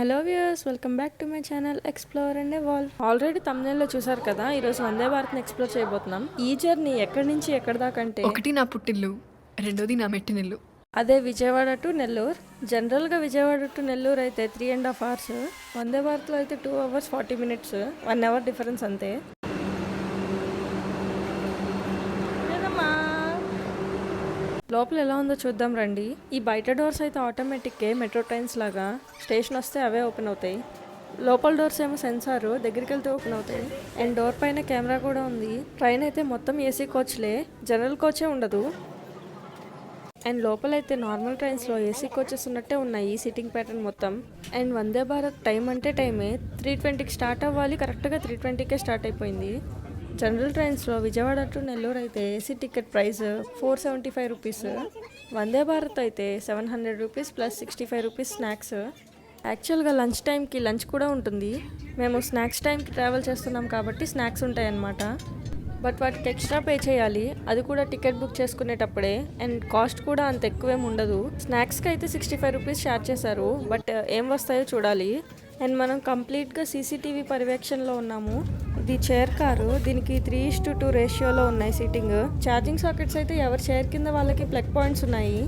Hello viewers, welcome back to my channel explore and evolve. Already తమ్నెల్లో చూసారు కదా, ఈరోజు వందే భారత్ని ఎక్స్ప్లోర్ చేయబోతున్నాం. ఈ జర్నీ ఎక్కడి నుంచి ఎక్కడి దాకా అంటే, ఒకటి నా పుట్టిల్లు, రెండోది నా మెట్టినిల్లు. అదే విజయవాడ టు నెల్లూరు. జనరల్గా విజయవాడ టు నెల్లూరు అయితే 3.5 hours, వందే భారత్లో అయితే 2 hours 40 minutes, 1 hour డిఫరెన్స్ అంతే. లోపల ఎలా ఉందో చూద్దాం రండి. ఈ బయట డోర్స్ అయితే ఆటోమేటిక్గా మెట్రో ట్రైన్స్ లాగా స్టేషన్ వస్తే అవే ఓపెన్ అవుతాయి. లోపల డోర్స్ ఏమో సెన్సార్, దగ్గరికి వెళ్తే ఓపెన్ అవుతాయి. అండ్ డోర్ పైన కెమెరా కూడా ఉంది. ట్రైన్ అయితే మొత్తం ఏసీ కోచ్లే, జనరల్ కోచే ఉండదు. అండ్ లోపలైతే నార్మల్ ట్రైన్స్లో ఏసీ కోచెస్ ఉన్నట్టే ఉన్నాయి సిట్టింగ్ ప్యాటర్న్ మొత్తం. అండ్ వందే భారత్ టైం అంటే టైమే, 3:20కి స్టార్ట్ అవ్వాలి, కరెక్ట్గా 3:20కే స్టార్ట్ అయిపోయింది. జనరల్ ట్రైన్స్లో విజయవాడ టు నెల్లూరు అయితే AC ticket price 475 rupees, Vande Bharat అయితే 700 రూపీస్ ప్లస్ 65 రూపీస్ స్నాక్స్. యాక్చువల్గా లంచ్ టైంకి లంచ్ కూడా ఉంటుంది. మేము స్నాక్స్ టైంకి ట్రావెల్ చేస్తున్నాం కాబట్టి స్నాక్స్ ఉంటాయి అన్నమాట. బట్ వాటికి ఎక్స్ట్రా పే చేయాలి, అది కూడా టికెట్ బుక్ చేసుకునేటప్పుడే. అండ్ కాస్ట్ కూడా అంత ఎక్కువేం ఉండదు. స్నాక్స్కి అయితే 65 రూపీస్ ఛార్జ్ చేశారు, బట్ ఏం వస్తాయో చూడాలి. అండ్ మనం కంప్లీట్గా సీసీటీవీ పర్యవేక్షణలో ఉన్నాము. ఇది చైర్ కారు, దీనికి 3:2 రేషియోలో ఉన్నాయి సీటింగ్. ఛార్జింగ్ సాకెట్స్ అయితే ఎవరి చైర్ కింద వాళ్ళకి ప్లగ్ పాయింట్స్ ఉన్నాయి.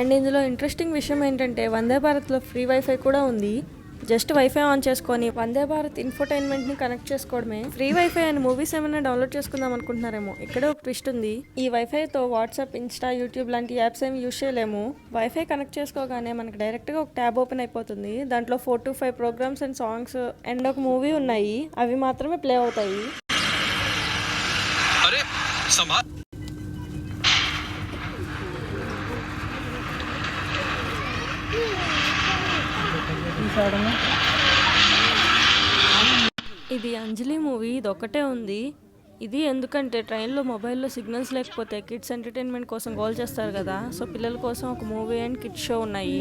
అండ్ ఇందులో ఇంట్రెస్టింగ్ విషయం ఏంటంటే వందే భారత్లో ఫ్రీ వైఫై కూడా ఉంది. జస్ట్ వైఫై ఆన్ చేసుకొని వందే భారత్ ఇన్ఫోటైన్మెంట్ని కనెక్ట్ చేసుకోవడమే. ఫ్రీ వైఫై అని మూవీస్ ఏమైనా డౌన్లోడ్ చేసుకుందాం అనుకుంటున్నారేమో, ఇక్కడే ఒక ట్విస్ట్ ఉంది. ఈ వైఫైతో వాట్సాప్, ఇన్స్టా, యూట్యూబ్ లాంటి యాప్స్ ఏమి యూజ్ చేయలేము. వైఫై కనెక్ట్ చేసుకోగానే మనకి డైరెక్ట్గా ఒక ట్యాబ్ ఓపెన్ అయిపోతుంది. దాంట్లో 4 to 5 programmes and songs and ఒక మూవీ ఉన్నాయి, అవి మాత్రమే ప్లే అవుతాయి. ఇది అంజలి మూవీ, ఇది ఒక్కటే ఉంది. ఇది ఎందుకంటే ట్రైన్లో మొబైల్లో సిగ్నల్స్ లేకపోతే కిడ్స్ ఎంటర్టైన్మెంట్ కోసం కాల్ చేస్తారు కదా, సో పిల్లల కోసం ఒక మూవీ అండ్ కిడ్స్ షో ఉన్నాయి.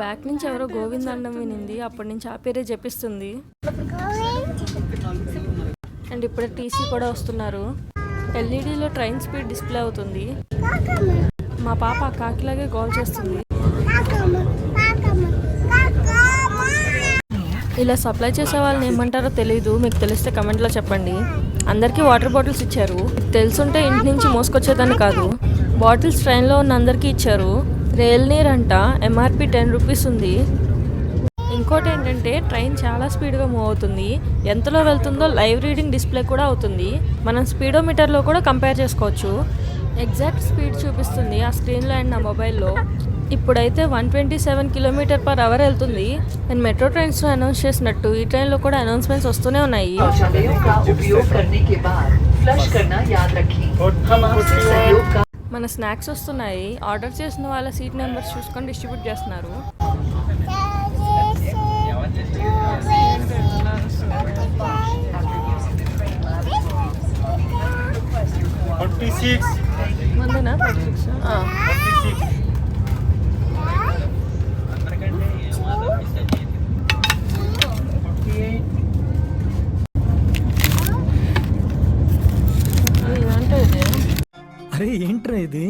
బ్యాక్ నుంచి ఎవరో గోవింద్ అండం వినింది, అప్పటి నుంచి ఆ పేరే జపిస్తుంది. అండ్ ఇప్పుడే టీసీ కూడా వస్తున్నారు. ఎల్ఈడీలో ట్రైన్ స్పీడ్ డిస్ప్లే అవుతుంది. మా పాప కాకిలాగే కాల్ చేస్తుంది. ఇలా సప్లై చేసే వాళ్ళని ఏమంటారో తెలీదు, మీకు తెలిస్తే కమెంట్లో చెప్పండి. అందరికీ వాటర్ బాటిల్స్ ఇచ్చారు. తెలుసుంటే ఇంటి నుంచి మోసుకొచ్చేదాన్ని కాదు. బాటిల్స్ ట్రైన్లో ఉన్న అందరికీ ఇచ్చారు. రైల్ నీర్ అంట, ఎంఆర్పి 10 రూపీస్ ఉంది. ఇంకోటి ఏంటంటే ట్రైన్ చాలా స్పీడ్గా మూవ్ అవుతుంది. ఎంతలో వెళ్తుందో లైవ్ రీడింగ్ డిస్ప్లే కూడా అవుతుంది. మనం స్పీడోమీటర్లో కూడా కంపేర్ చేసుకోవచ్చు. ఎగ్జాక్ట్ స్పీడ్ చూపిస్తుంది ఆ స్క్రీన్లో అండ్ నా మొబైల్లో. ఇప్పుడైతే 127 km/h వెళ్తుంది. అండ్ మెట్రో ట్రైన్స్లో అనౌన్స్ చేసినట్టు ఈ ట్రైన్లో కూడా అనౌన్స్మెంట్స్ వస్తూనే ఉన్నాయి. మన స్నాక్స్ వస్తున్నాయి. ఆర్డర్ చేసిన వాళ్ళ సీట్ నెంబర్స్ చూసుకొని డిస్ట్రిబ్యూట్ చేస్తున్నారు. మందేనా 36? అరే ఏంట్రా ఇది?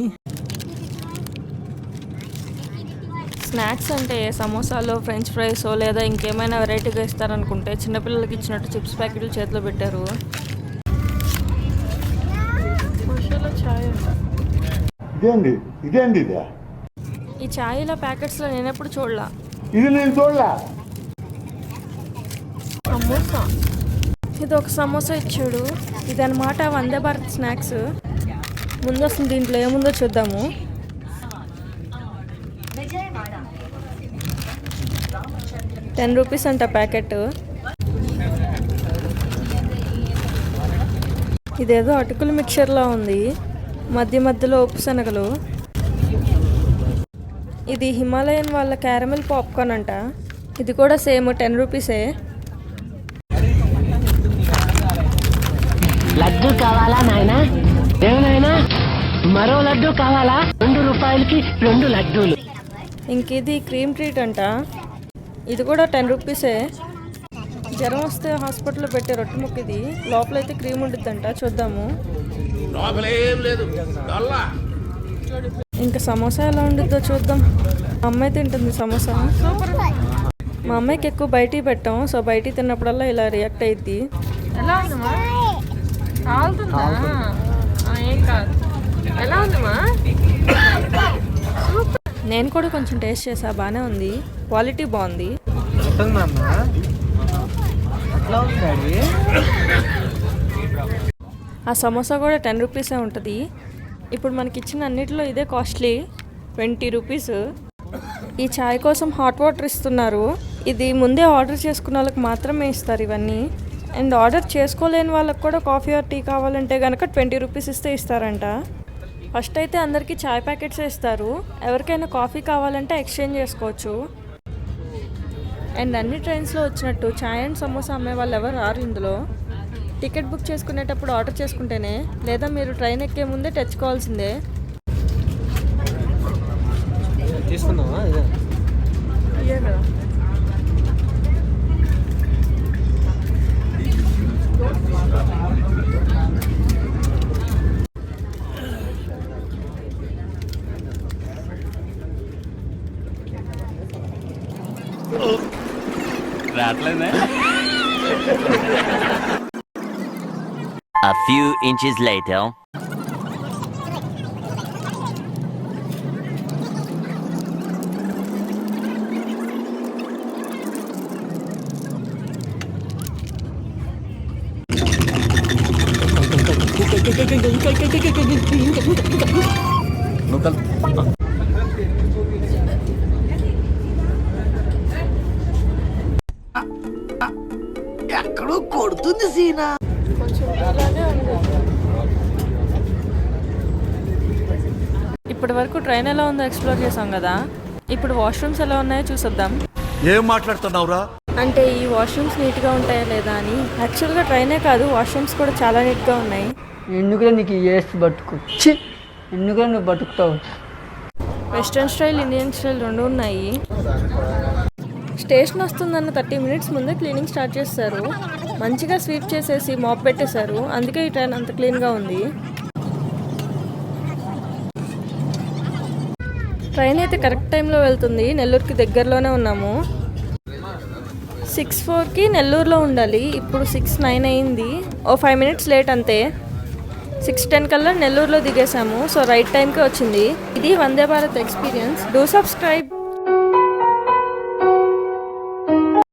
స్నాక్స్ అంటే సమోసాలు, ఫ్రెంచ్ ఫ్రైస్ లేదా ఇంకేమైనా వెరైటీగా ఇస్తారనుకుంటే చిన్నపిల్లలకి ఇచ్చినట్టు చిప్స్ ప్యాకెట్లు చేతిలో పెట్టారు. ఈ ఛాయ్ ఇలా ప్యాకెట్స్ లో నేనెప్పుడు చూడలా. సమోసా, ఇది ఒక సమోసా ఇచ్చాడు. ఇదన్నమాట వందే భారత్ స్నాక్స్. ముందు వస్తుంది, దీంట్లో ఏముందో చూద్దాము. ₹10 అంట ప్యాకెట్. ఇదేదో అటుకుల మిక్చర్లా ఉంది, మధ్య మధ్యలో ఉప్పు శనగలు. ఇది హిమాలయన్ వాళ్ళ క్యారమెల్ పాప్కార్న్ అంట. ఇది కూడా సేమ్ ₹10. లడ్డు కావాలా నాయనా? ఏమైనా మరో లడ్డు కావాలా? ₹2కి 2 లడ్డూలు. ఇంకిది క్రీమ్ ట్రీట్ అంట. ఇది కూడా ₹10. జ్వరం వస్తే హాస్పిటల్లో పెట్టే రొట్టె ముక్క ఇది. లోపలైతే క్రీమ్ ఉంటుందంట, చూద్దాము. ఇంకా సమోసా ఎలా ఉండిద్దో చూద్దాం. అమ్మాయి తింటుంది సమోసా. మా అమ్మాయికి ఎక్కువ బయటికి పెట్టాం, సో బయటికి తిన్నప్పుడల్లా ఇలా రియాక్ట్ అయ్యిద్ది. ఎలా ఉందమ్మా? కాలుతుందా? ఏం కాదు. ఎలా ఉందమ్మా? నేను కూడా కొంచెం టేస్ట్ చేసా, బాగానే ఉంది, క్వాలిటీ బాగుంది. ఆ సమోసా కూడా 10 రూపీసే ఉంటుంది. ఇప్పుడు మనకి ఇచ్చిన అన్నిటిలో ఇదే కాస్ట్లీ, 20 రూపీస్. ఈ చాయ్ కోసం హాట్ వాటర్ ఇస్తున్నారు. ఇది ముందే ఆర్డర్ చేసుకున్న వాళ్ళకి మాత్రమే ఇస్తారు ఇవన్నీ. అండ్ ఆర్డర్ చేసుకోలేని వాళ్ళకి కూడా కాఫీ ఆర్ టీ కావాలంటే కనుక 20 రూపీస్ ఇస్తే ఇస్తారంట. ఫస్ట్ అయితే అందరికీ చాయ్ ప్యాకెట్స్ ఇస్తారు. ఎవరికైనా కాఫీ కావాలంటే ఎక్స్చేంజ్ చేసుకోవచ్చు. అండ్ అన్ని ట్రైన్స్లో వచ్చినట్టు చాయ్ అండ్ సమోసా అమ్మే వాళ్ళు ఎవరు రారు ఇందులో. టికెట్ బుక్ చేసుకునేటప్పుడు ఆర్డర్ చేసుకుంటేనే, లేదా మీరు ట్రైన్ ఎక్కే ముందే తెచ్చుకోవాల్సిందే. తీసుకుందామా? A few inches later. ఎక్కడో కొడుతుంది సీనా. ఇప్పటి వరకు ట్రైన్ ఎలా ఉందో ఎక్స్ప్లోర్ చేసాం కదా, ఇప్పుడు వాష్రూమ్స్ ఎలా ఉన్నాయో చూసొద్దాం. ఏం మాట్లాడుతున్నావురా? అంటే ఈ వాష్రూమ్స్ నీట్గా ఉంటాయా లేదా అని. యాక్చువల్గా ట్రైనే కాదు, వాష్రూమ్స్ కూడా చాలా నీట్గా ఉన్నాయి. ఎందుకురా నీకు ఏసి బతుకు, ఎందుకురా నువ్వు బతుకుతావు? వెస్ట్రన్ స్టైల్, ఇండియన్ స్టైల్ రెండు ఉన్నాయి. స్టేషన్ వస్తుందన్న 30 మినిట్స్ ముందే క్లీనింగ్ స్టార్ట్ చేస్తారు. మంచిగా స్వీప్ చేసేసి మాప్ పెట్టేశారు, అందుకే ఈ ట్రైన్ అంత క్లీన్గా ఉంది. ట్రైన్ అయితే కరెక్ట్ టైంలో వెళ్తుంది. నెల్లూరుకి దగ్గరలోనే ఉన్నాము. 6:04కి నెల్లూరులో ఉండాలి. ఇప్పుడు 6:09 అయింది. ఓ 5 మినిట్స్ లేట్ అంతే. 6:10 కల్లా నెల్లూరులో దిగేసాము. సో రైట్ టైంకి వచ్చింది. ఇది Vande Bharat experience. Do subscribe.